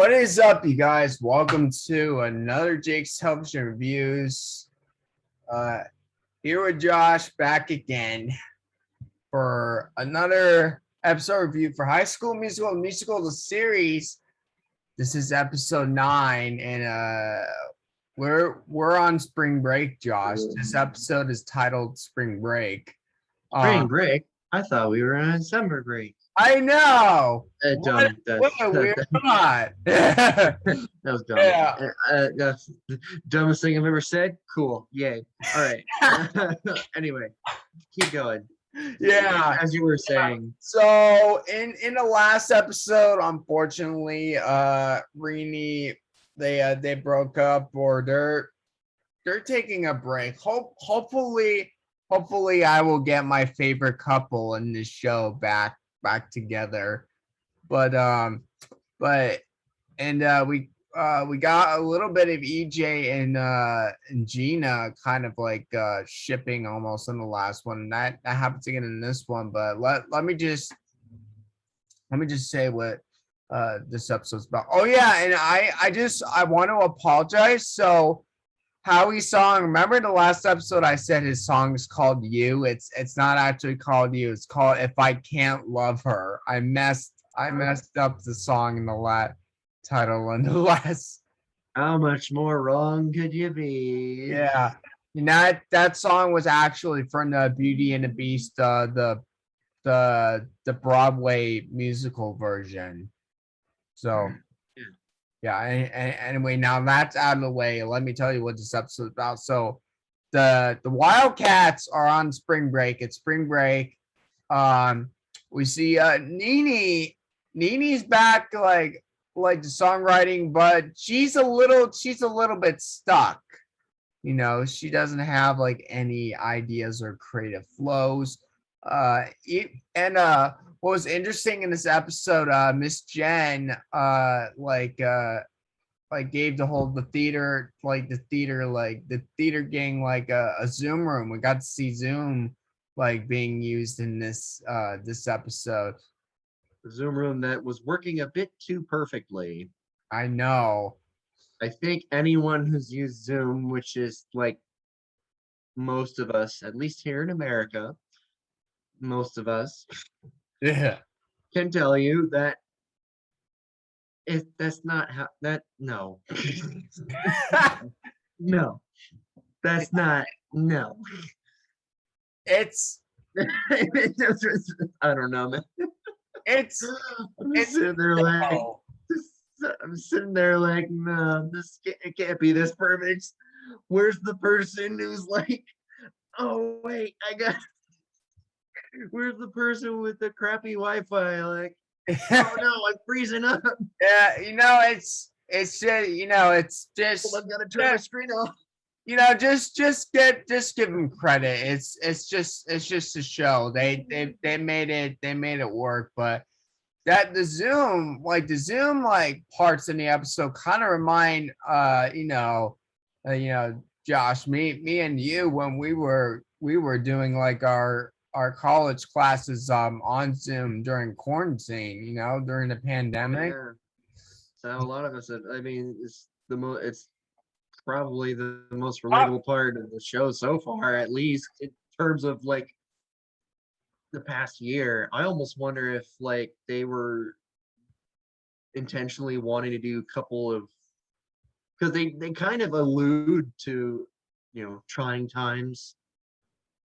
What is up, you guys? Welcome to another Jake's Television Reviews. Here with Josh, back again for another episode review for High School Musical the series. This is episode 9, and we're on spring break, Josh. This episode is titled Spring Break. Spring break? I thought we were on summer break. I know. What a weird thought. That was dumb. Yeah. That's the dumbest thing I've ever said. Cool. Yay. All right. Anyway, keep going. Yeah. As you were saying. So in the last episode, unfortunately, Rini, they broke up, or they're taking a break. Hopefully I will get my favorite couple in this show back together. But we got a little bit of EJ and Gina kind of like shipping almost in the last one, and that happens again in this one. But let me just say what this episode's about. Oh yeah, and I want to apologize. So Howie's song, remember the last episode I said his song is called You? It's not actually called You. It's called If I Can't Love Her. I messed up the song in the title and the last. How much more wrong could you be? Yeah. And that song was actually from the Beauty and the Beast, the Broadway musical version. So yeah, anyway, now that's out of the way. Let me tell you what this episode's about. So the Wildcats are on spring break. It's spring break. We see Nini's back like the songwriting, but she's a little bit stuck. You know, she doesn't have like any ideas or creative flows. What was interesting in this episode, Miss Jen gave the theater gang like a Zoom room. We got to see Zoom like being used in this episode. The Zoom room that was working a bit too perfectly. I know. I think anyone who's used Zoom, which is like most of us, at least here in America, most of us, yeah, can tell you that that's not how no. No. That's not it's I don't know, man. I'm sitting there like, no, it can't be this perfect. Where's the person who's like, oh wait, where's the person with the crappy Wi-Fi? Like, oh no, I'm freezing up. Yeah, it's just, Well, I've got to turn my screen off. Just give them credit. It's just a show. They made it work. But the Zoom parts in the episode kind of remind Josh, me and you when we were doing like our college classes on Zoom during quarantine, during the pandemic. Yeah. So a lot of us it's probably the most relatable part of the show so far, at least in terms of like the past year. I almost wonder if like they were intentionally wanting to do a couple of, because they kind of allude to trying times,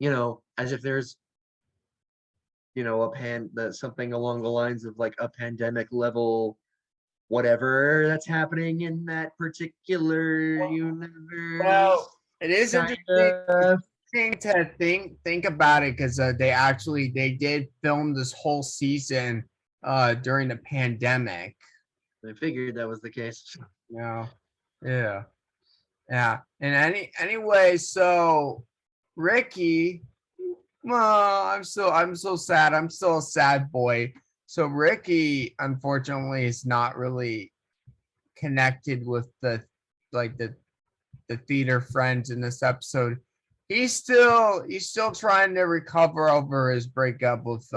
as if there's something along the lines of like a pandemic level whatever that's happening in that particular universe. Well, it is interesting to think about it, because they did film this whole season during the pandemic. I figured that was the case. Yeah. And anyway, so Ricky, well, I'm so sad. I'm still a sad boy. So Ricky, unfortunately, is not really connected with the theater friends in this episode. He's still trying to recover over his breakup with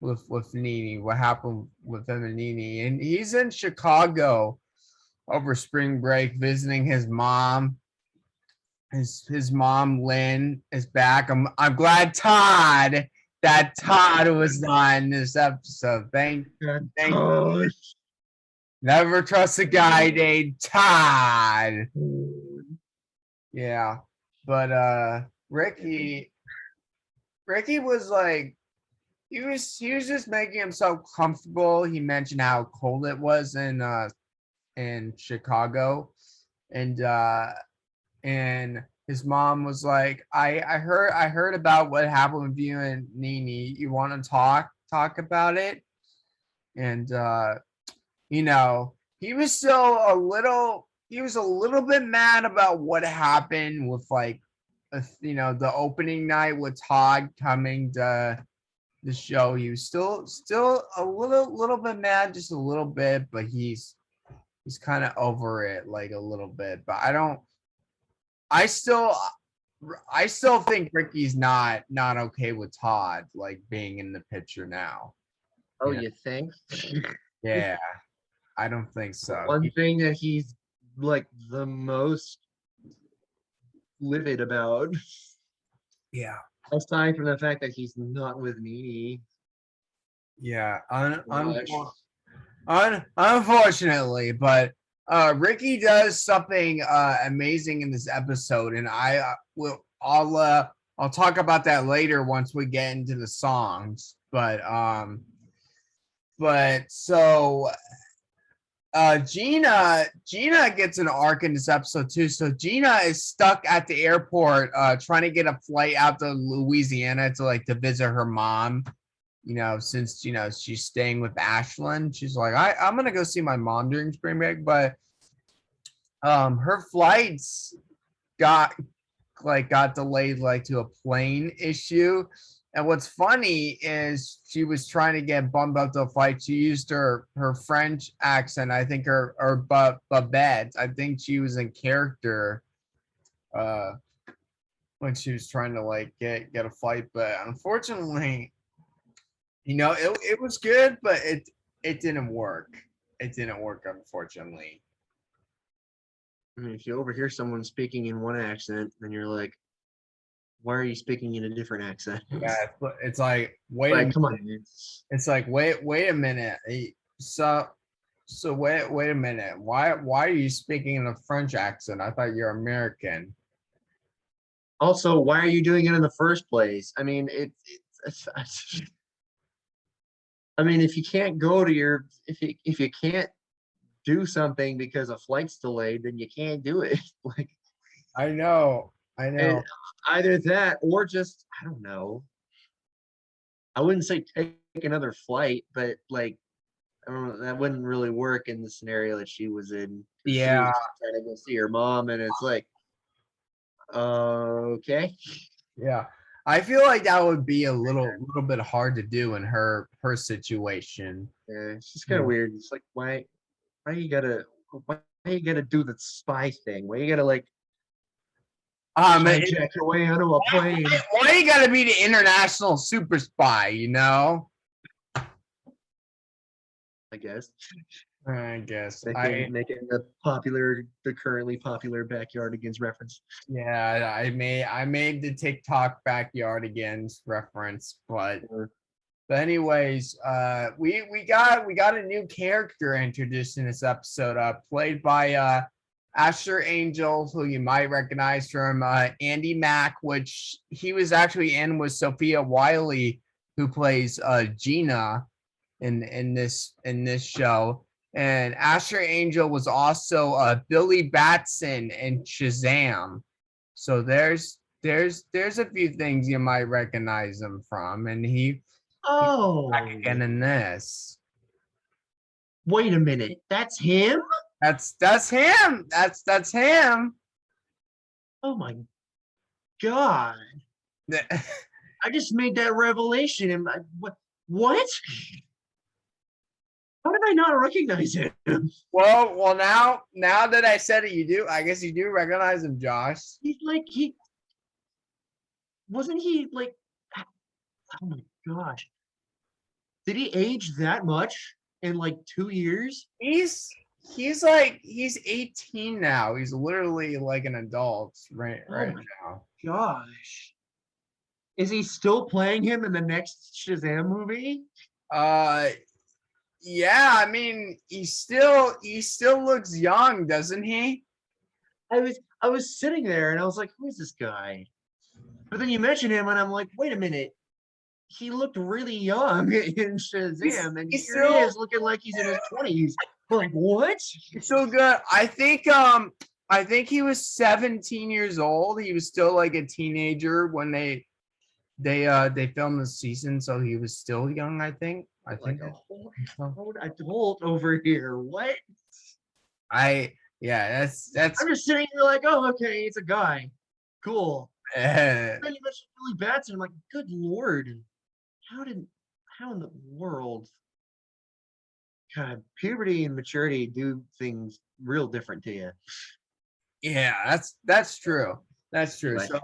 with Nene. What happened with him and Nene? And he's in Chicago over spring break visiting his mom. His mom Lynn is back. I'm glad Todd was not in this episode. Thank Never trust a guy named Todd. Yeah. But Ricky was like he was just making himself comfortable. He mentioned how cold it was in Chicago. And his mom was like, I heard about what happened with you and Nene. You want to talk about it? And you know, he was still he was a little bit mad about what happened with like the opening night with Todd coming to the show. He was still a little bit mad, just a little bit, but he's kind of over it like a little bit. But I still think Ricky's not okay with Todd like being in the picture now. Oh, you think? Yeah, I don't think so. One thing that he's like the most livid about. Yeah. Aside from the fact that he's not with Nene. Yeah. Unfortunately, but Ricky does something amazing in this episode, and I'll talk about that later once we get into the songs. But so Gina gets an arc in this episode too. So Gina is stuck at the airport trying to get a flight out to Louisiana to visit her mom. Since she's staying with Ashlyn, she's like, I'm gonna go see my mom during spring break, but her flights got delayed to a plane issue. And what's funny is she was trying to get bumped up to a flight. She used her French accent. I think her Babette. I think she was in character when she was trying to get a flight. But unfortunately, it was good, but it didn't work. It didn't work, unfortunately. I mean, if you overhear someone speaking in one accent, then you're like, why are you speaking in a different accent? Yeah, it's like, come on. It's like, wait a minute. So wait a minute. Why are you speaking in a French accent? I thought you're American. Also, why are you doing it in the first place? I mean, I mean, if you can't go to if you can't do something because a flight's delayed, then you can't do it. Like, I know. Either that or just, I don't know. I wouldn't say take another flight, but I don't know, that wouldn't really work in the scenario that she was in. Yeah. She was trying to go see her mom, and it's like, okay. Yeah. I feel like that would be a little bit hard to do in her situation. Yeah, it's just kind of weird. It's like, why you gotta do the spy thing? Why you gotta hijack your way onto a plane? Why you gotta be the international super spy? I guess. Making the currently popular Backyardigans reference. Yeah, I made the TikTok Backyardigans reference, but anyways, we got a new character introduced in this episode, played by Asher Angel, who you might recognize from Andy Mack, which he was actually in with Sophia Wiley, who plays Gina in this show. And Asher Angel was also Billy Batson in Shazam. So there's a few things you might recognize him from, and he's back again in this. Wait a minute, that's him? That's him. That's him. Oh my god! I just made that revelation, and what? How did I not recognize him? Well, now that I said it, you do. I guess you do recognize him, Josh. He's wasn't he like? Oh my gosh! Did he age that much in like 2 years? He's like he's 18 now. He's literally like an adult Oh right my now. gosh. Is he still playing him in the next Shazam movie? Uh yeah, I mean he still looks young, doesn't he? I was sitting there and I was like, who is this guy? But then you mention him and I'm like, wait a minute. He looked really young in Shazam, and He's here he still is looking like he's in his 20s. Like, what? he's still good. I think he was 17 years old. He was still like a teenager when they filmed the season, so he was still young, I think. I Like think a that- whole so. grown adult over here. What? I yeah, that's I'm just sitting here like, oh, okay, it's a guy. Cool. uh, Then you mentioned Billy Batson. I'm like, good lord. How did how in the world? God, puberty and maturity do things real different to you. yeah, that's true. That's true. Anyway,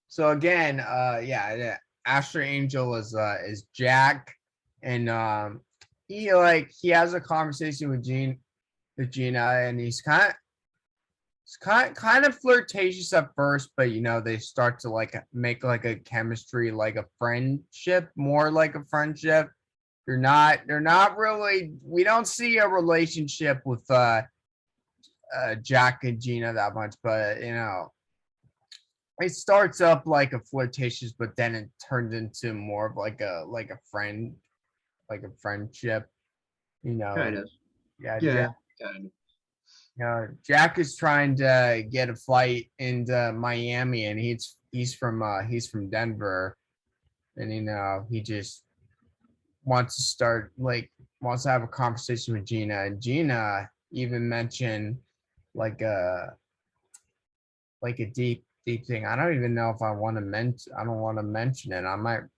So again, yeah, Astro Angel is Jack, and he has a conversation with Gina, and he's kind of flirtatious at first, but they start to like make like a chemistry, like a friendship, more like a friendship. They're not really. We don't see a relationship with Jack and Gina that much, but it starts up like a flirtatious, but then it turns into more of like a friend, like a friendship. You know, kind of. yeah, Yeah, kind of. Jack is trying to get a flight into Miami, and he's from Denver, and he just wants to start wants to have a conversation with Gina, and Gina even mentioned like a deep thing. I don't even know if I want to mention. I don't want to mention it.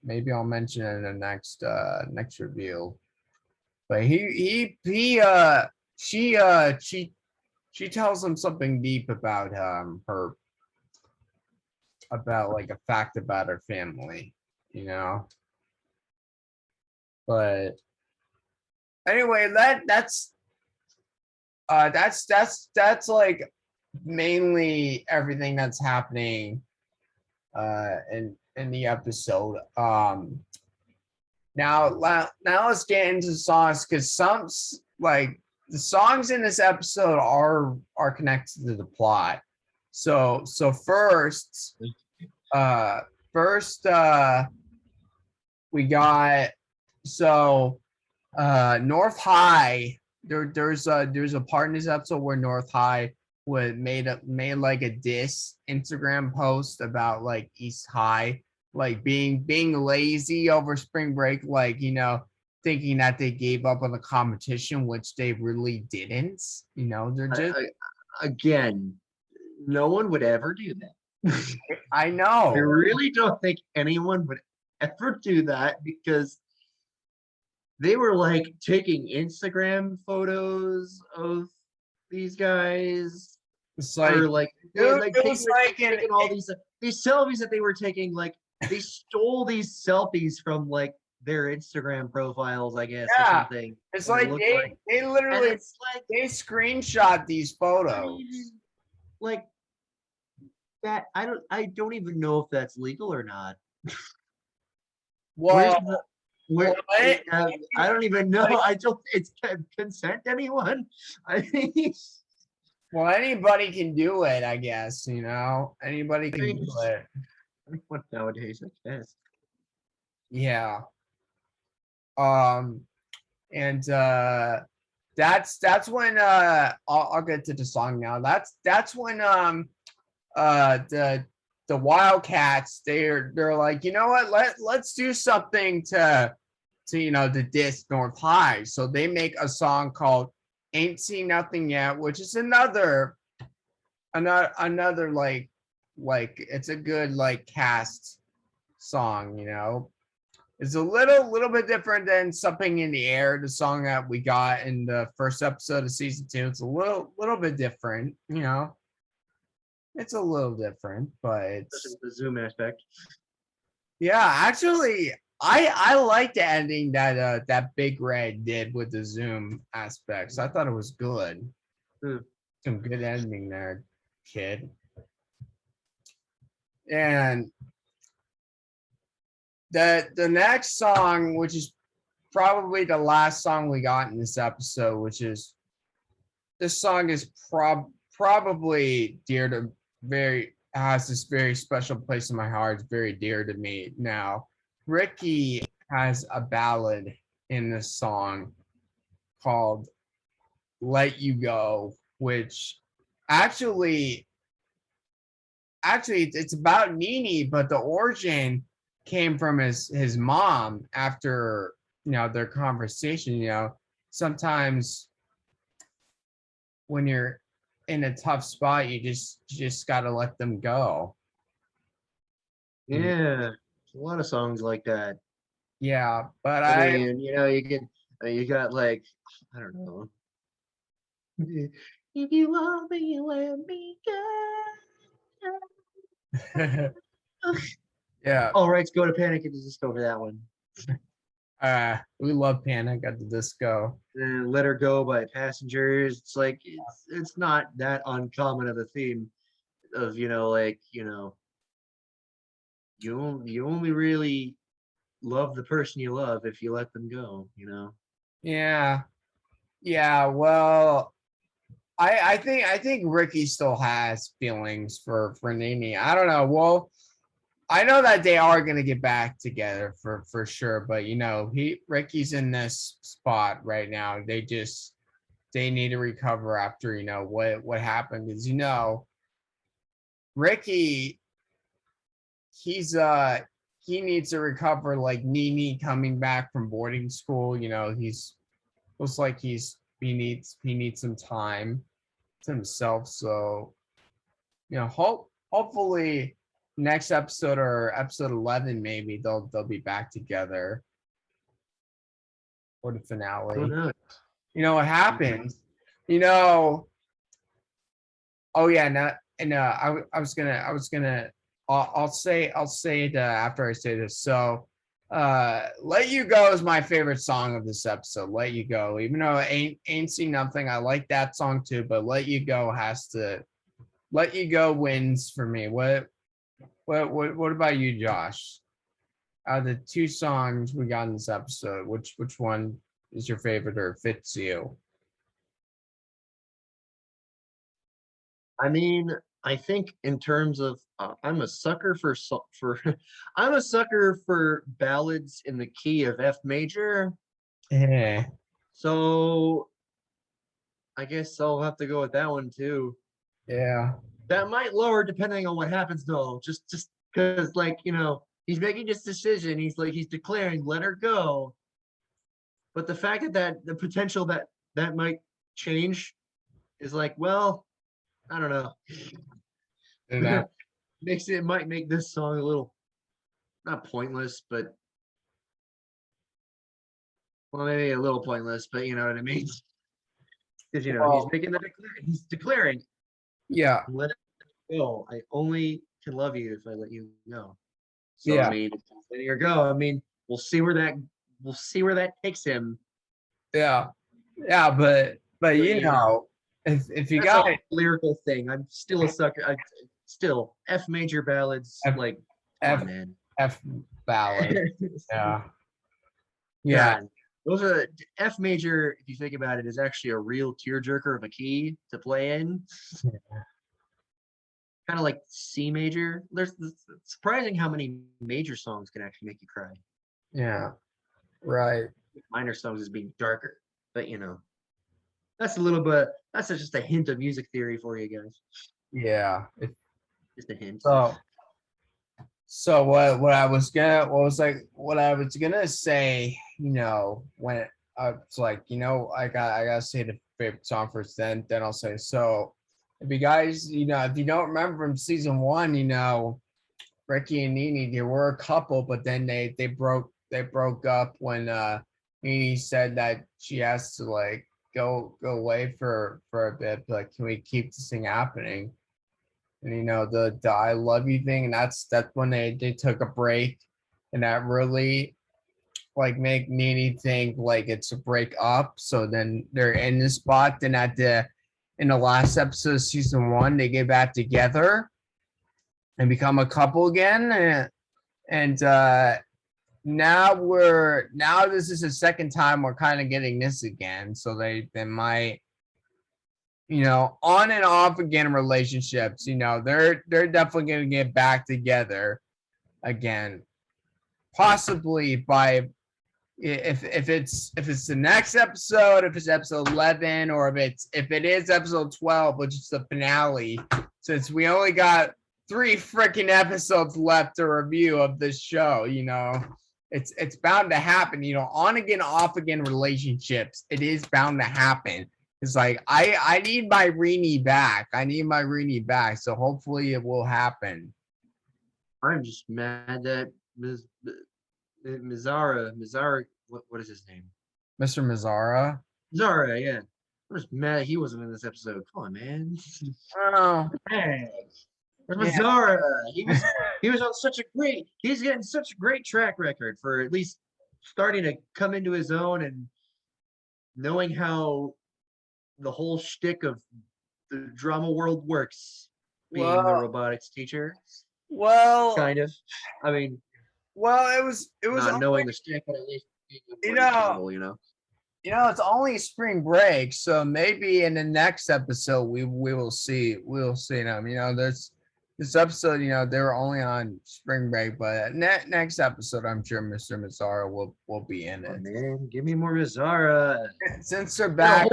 Maybe I'll mention it in the next review. But she tells him something deep about her about like a fact about her family, you know. But anyway, that's like mainly everything that's happening in the episode. Now let's get into songs, because like the songs in this episode are connected to the plot. So first we got so North High. There's a part in this episode where North High made like a diss Instagram post about like East High, like being lazy over spring break, like thinking that they gave up on the competition, which they really didn't. They're just Again, no one would ever do that. I I know. really don't think anyone would ever do that because they were like taking Instagram photos of these guys, It's or like like dude, like it was like taking all these selfies that they were taking. Like they stole these selfies from like their Instagram profiles, I guess, or yeah. something. It's And it like looked they and literally it's like, they screenshot these I photos. mean, like that. I don't even know if that's legal or not. Where's Well, the where? what? I don't even know. Like, I don't. It's consent anyone. I think. well, anybody can do it, I guess. Anybody I can mean, do it. what nowadays? I guess. Yeah. Um, and that's when I'll get to the song now. That's when the Wildcats they're like, you know what, let's do something to diss North High. So they make a song called Ain't Seen Nothing Yet, which is another like it's a good like cast song. It's a little bit different than Something in the Air, the song that we got in the first episode of season 2. It's a little bit different. It's a little different, but Especially with the Zoom aspect. yeah, actually, I like the ending that that Big Red did with the Zoom aspects. I thought it was good. Hmm. Some good ending there, kid. And the next song, which is probably the last song we got in this episode, which is this song is probably dear to very has this very special place in my heart. It's very dear to me now. Ricky has a ballad in this song called "Let You Go," which actually it's about Nini, but the origin came from his mom after their conversation. Sometimes when you're in a tough spot, you just gotta let them go. Yeah, a lot of songs like that. Yeah, but I mean, you get, you got like, I don't know. If you want me, let me I go. yeah, All right, go to Panic at the Disco for that one. we love Panic at the Disco. And Let Her Go by Passengers. It's like it's not that uncommon of a theme of you only really love the person you love if you let them go. Yeah, yeah. Well, I think Ricky still has feelings for Nini. I don't know. Well, I know that they are gonna get back together for sure, but Ricky's in this spot right now. They need to recover after what happened because Ricky he needs to recover like Nini coming back from boarding school. He's looks like he needs some time to himself. So hopefully next episode or episode 11 maybe they'll be back together for the Who finale. knows? What happened? You know, oh yeah, no, and I was gonna I'll say it after I say this. So Let You Go is my favorite song of this episode. Let You Go. Even though ain't seen nothing, I like that song too, but Let You Go wins for me. What about you, Josh? Out of the two songs we got in this episode, which one is your favorite or fits you? I mean, I think in terms of I'm a sucker for I'm a sucker for ballads in the key of F major. Yeah. So I guess I'll have to go with that one too. Yeah. That might lower depending on what happens though. Just because he's making this decision. He's declaring let her go. But the fact that the potential that might change is like, well, I don't know. Yeah. Might make this song a little not pointless, but well, maybe a little pointless, but you know what I mean? Because he's Well, making he's declaring, yeah. let it go. I only can love you if I let you go. So I Yeah. mean, letting her go. I mean, we'll see where that takes him. Yeah. Yeah, but But if you that's a got lyrical thing. I'm still a sucker. Still F major ballads. F Like, come F on, man. F ballad. Yeah. Yeah. God, those are F major. If you think about it, is actually a real tearjerker of a key to play in. Kind of like C major. It's surprising how many major songs can actually make you cry. Yeah. Right. Minor songs is being darker, but that's a little bit. That's just a hint of music theory for you guys. Yeah. Just a hint. So what I was gonna say, when I was like, I gotta say the favorite song first, then I'll say so. If you guys, if you don't remember from season one, Ricky and Nini, they were a couple, but then they broke up when Nini said that she has to like go away for a bit. Like, can we keep this thing happening? And the I love you thing, and that's when they took a break, and that really like make Nene think like it's a break up. So then they're in this spot. Then in the last episode of season 1, they get back together and become a couple again. And now this is the second time we're kind of getting this again. So they might, on and off again relationships, they're definitely gonna get back together again. Possibly by if it's the next episode, if it's episode 11, or if it is episode 12, which is the finale, since we only got 3 freaking episodes left to review of this show. It's bound to happen. On again, off again relationships. It is bound to happen. It's like I need my Rini back. So hopefully it will happen. I'm just mad that Mizara, what is his name? Mr. Mazzara. Zara, yeah. I'm just mad he wasn't in this episode. Come on, man. Oh, Man. Where's Mazzara? He was on he's getting such a great track record for at least starting to come into his own and knowing how the whole shtick of the drama world works, being a robotics teacher. Well, kind of. I mean, it was not knowing the shtick, but at least being level, it's only spring break, so maybe in the next episode we will see them. This episode, they were only on spring break, but next episode, I'm sure Mr. Mazzara will be in it. Man, give me more Mazzara. Since they're back,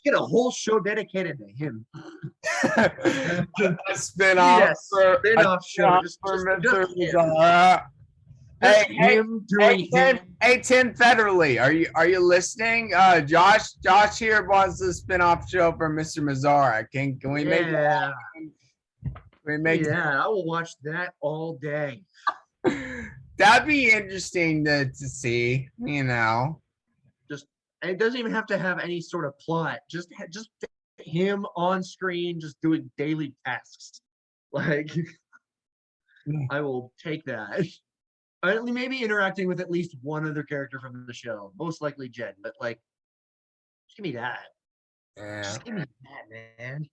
get a whole show dedicated to him. a spin-off show for Mr. Mazzara. Hey, Tim Federley, are you listening? Josh here wants a spin-off show for Mr. Mazzara. Can we make that? I will watch that all day. That'd be interesting to see, Just, and it doesn't even have to have any sort of plot. Just him on screen, just doing daily tasks. Like, I will take that. Maybe interacting with at least one other character from the show, most likely Jen. But like, just give me that. Yeah. Just give me that, man.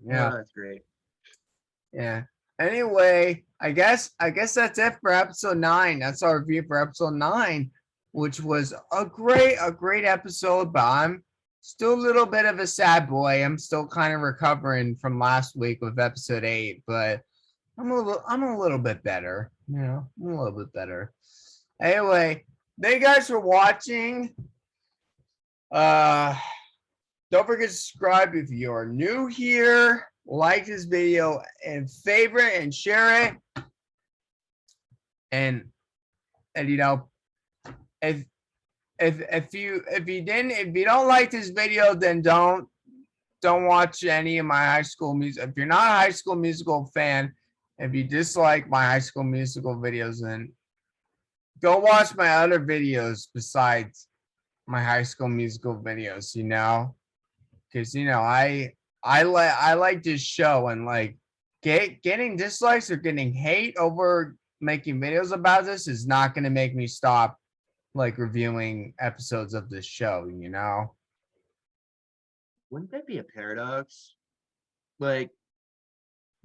Yeah, that's great. Yeah. Anyway, I guess that's it for episode 9. That's our review for episode 9, which was a great episode. But I'm still a little bit of a sad boy. I'm still kind of recovering from last week with episode 8, but I'm a little bit better. I'm a little bit better. Anyway, thank you guys for watching. Don't forget to subscribe if you're new here. Like this video and favorite and share it. And if you don't like this video, then don't watch any of my High School Music. If you're not a High School Musical fan, if you dislike my High School Musical videos, then go watch my other videos besides my High School Musical videos, because I like this show, and like getting dislikes or getting hate over making videos about this is not going to make me stop like reviewing episodes of this show. Wouldn't that be a paradox? Like,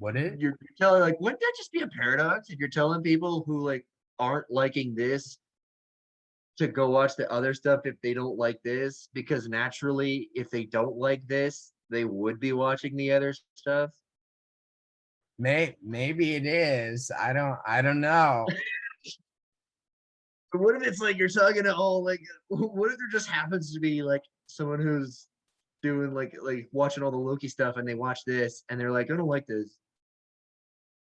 you're telling, like, wouldn't that just be a paradox if you're telling people who like aren't liking this to go watch the other stuff if they don't like this? Because naturally, if they don't like this, they would be watching the other stuff. Maybe it is. I don't know. What if it's like you're talking to all like? What if there just happens to be like someone who's doing like watching all the Loki stuff, and they watch this and they're like, I don't like this.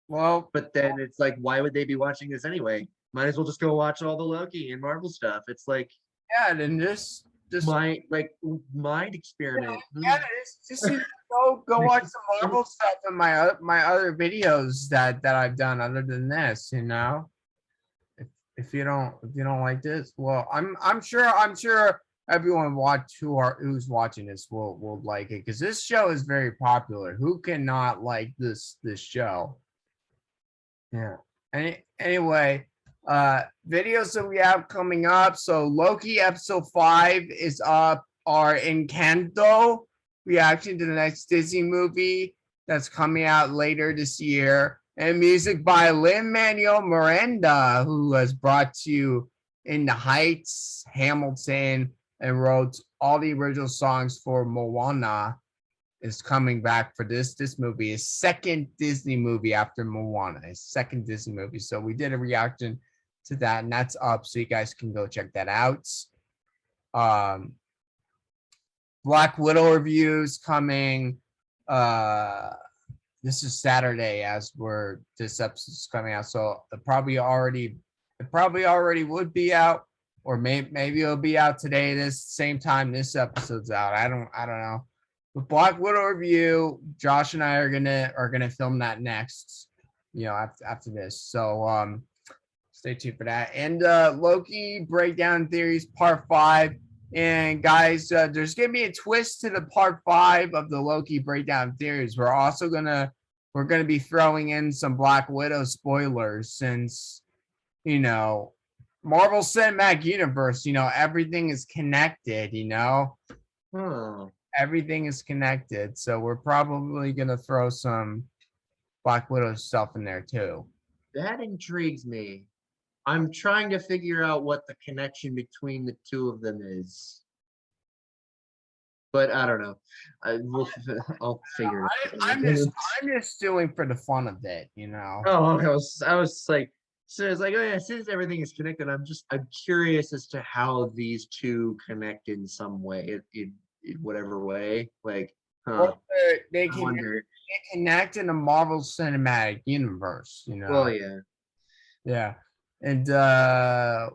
Well, but then it's like, why would they be watching this anyway? Might as well just go watch all the Loki and Marvel stuff. It's like, then just mind experiment. Just go watch some Marvel stuff in my other videos that I've done other than this. If you don't like this, well, I'm sure everyone who's watching this will like it, because this show is very popular. Who cannot like this show? Yeah. Anyway, Videos that we have coming up. So Loki episode 5 is up. Our Encanto reaction to the next Disney movie that's coming out later this year. And music by Lin-Manuel Miranda, who has brought to you In the Heights, Hamilton, and wrote all the original songs for Moana, is coming back for this movie, his second Disney movie after Moana, his second Disney movie. So we did a reaction to that, and that's up, so you guys can go check that out. Black Widow reviews coming. This is Saturday as this episode's coming out, so it probably already would be out, or maybe it'll be out today, this same time this episode's out. I don't know. But Black Widow review, Josh and I are gonna film that next, after this. So stay tuned for that. And Loki breakdown theories part 5. And guys, there's gonna be a twist to the part 5 of the Loki breakdown theories. We're gonna be throwing in some Black Widow spoilers, since Marvel Cinematic Universe, everything is connected, everything is connected. So we're probably gonna throw some Black Widow stuff in there too. That intrigues me. I'm trying to figure out what the connection between the two of them is, but I don't know. I'll figure it out. I'm just doing for the fun of it, Oh, I was like, so it's like, oh yeah, since everything is connected, I'm curious as to how these two connect in some way, in whatever way. Like, well, they connect in the Marvel Cinematic Universe, Well, yeah. Yeah. And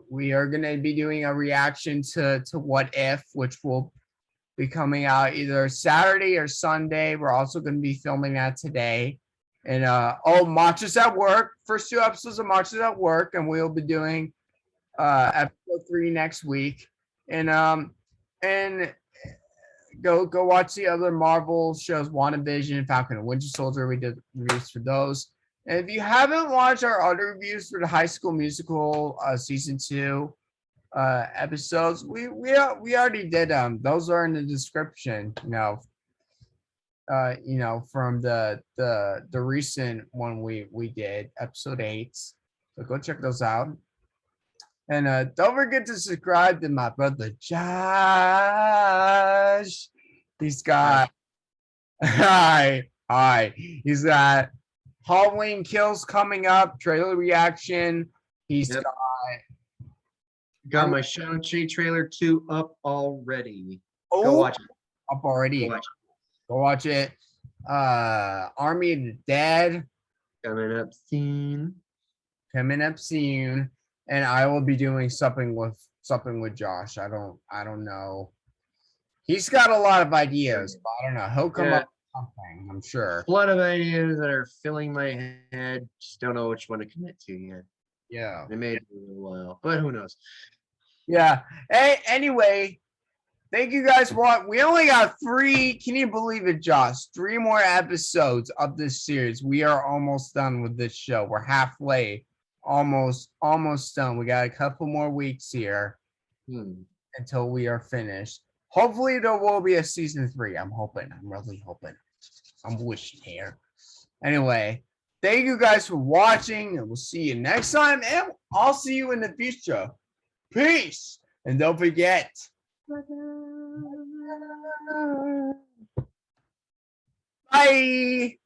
we are going to be doing a reaction to What If, which will be coming out either Saturday or Sunday. We're also going to be filming that today. And March is at work. First 2 episodes of March is at work, and we'll be doing episode 3 next week. And go watch the other Marvel shows, WandaVision, Falcon and Winter Soldier. We did reviews for those. And if you haven't watched our other reviews for the High School Musical season 2 episodes, we already did them. Those are in the description, from the recent one we did, episode 8. So go check those out. And don't forget to subscribe to my brother Josh. He's got hi. He's got Halloween Kills coming up, trailer reaction. He's got my Shang-Chi trailer 2 up already. Oh, go watch it. Up already. Go watch it. Army of the Dead coming up soon. And I will be doing something with Josh. I don't know. He's got a lot of ideas, but I don't know. He'll come up with something, I'm sure. A lot of ideas that are filling my head. Just don't know which one to commit to yet. Yeah. It may be a little while, but who knows? Yeah. Hey, anyway, thank you guys for watching. We only got 3, can you believe it, Josh? 3 more episodes of this series. We are almost done with this show. We're halfway. Almost done. We got a couple more weeks here until we are finished. Hopefully there will be a season 3. I'm really hoping. I'm wishing here. Anyway, thank you guys for watching, and we'll see you next time, and I'll see you in the future. Peace, and don't forget. Bye.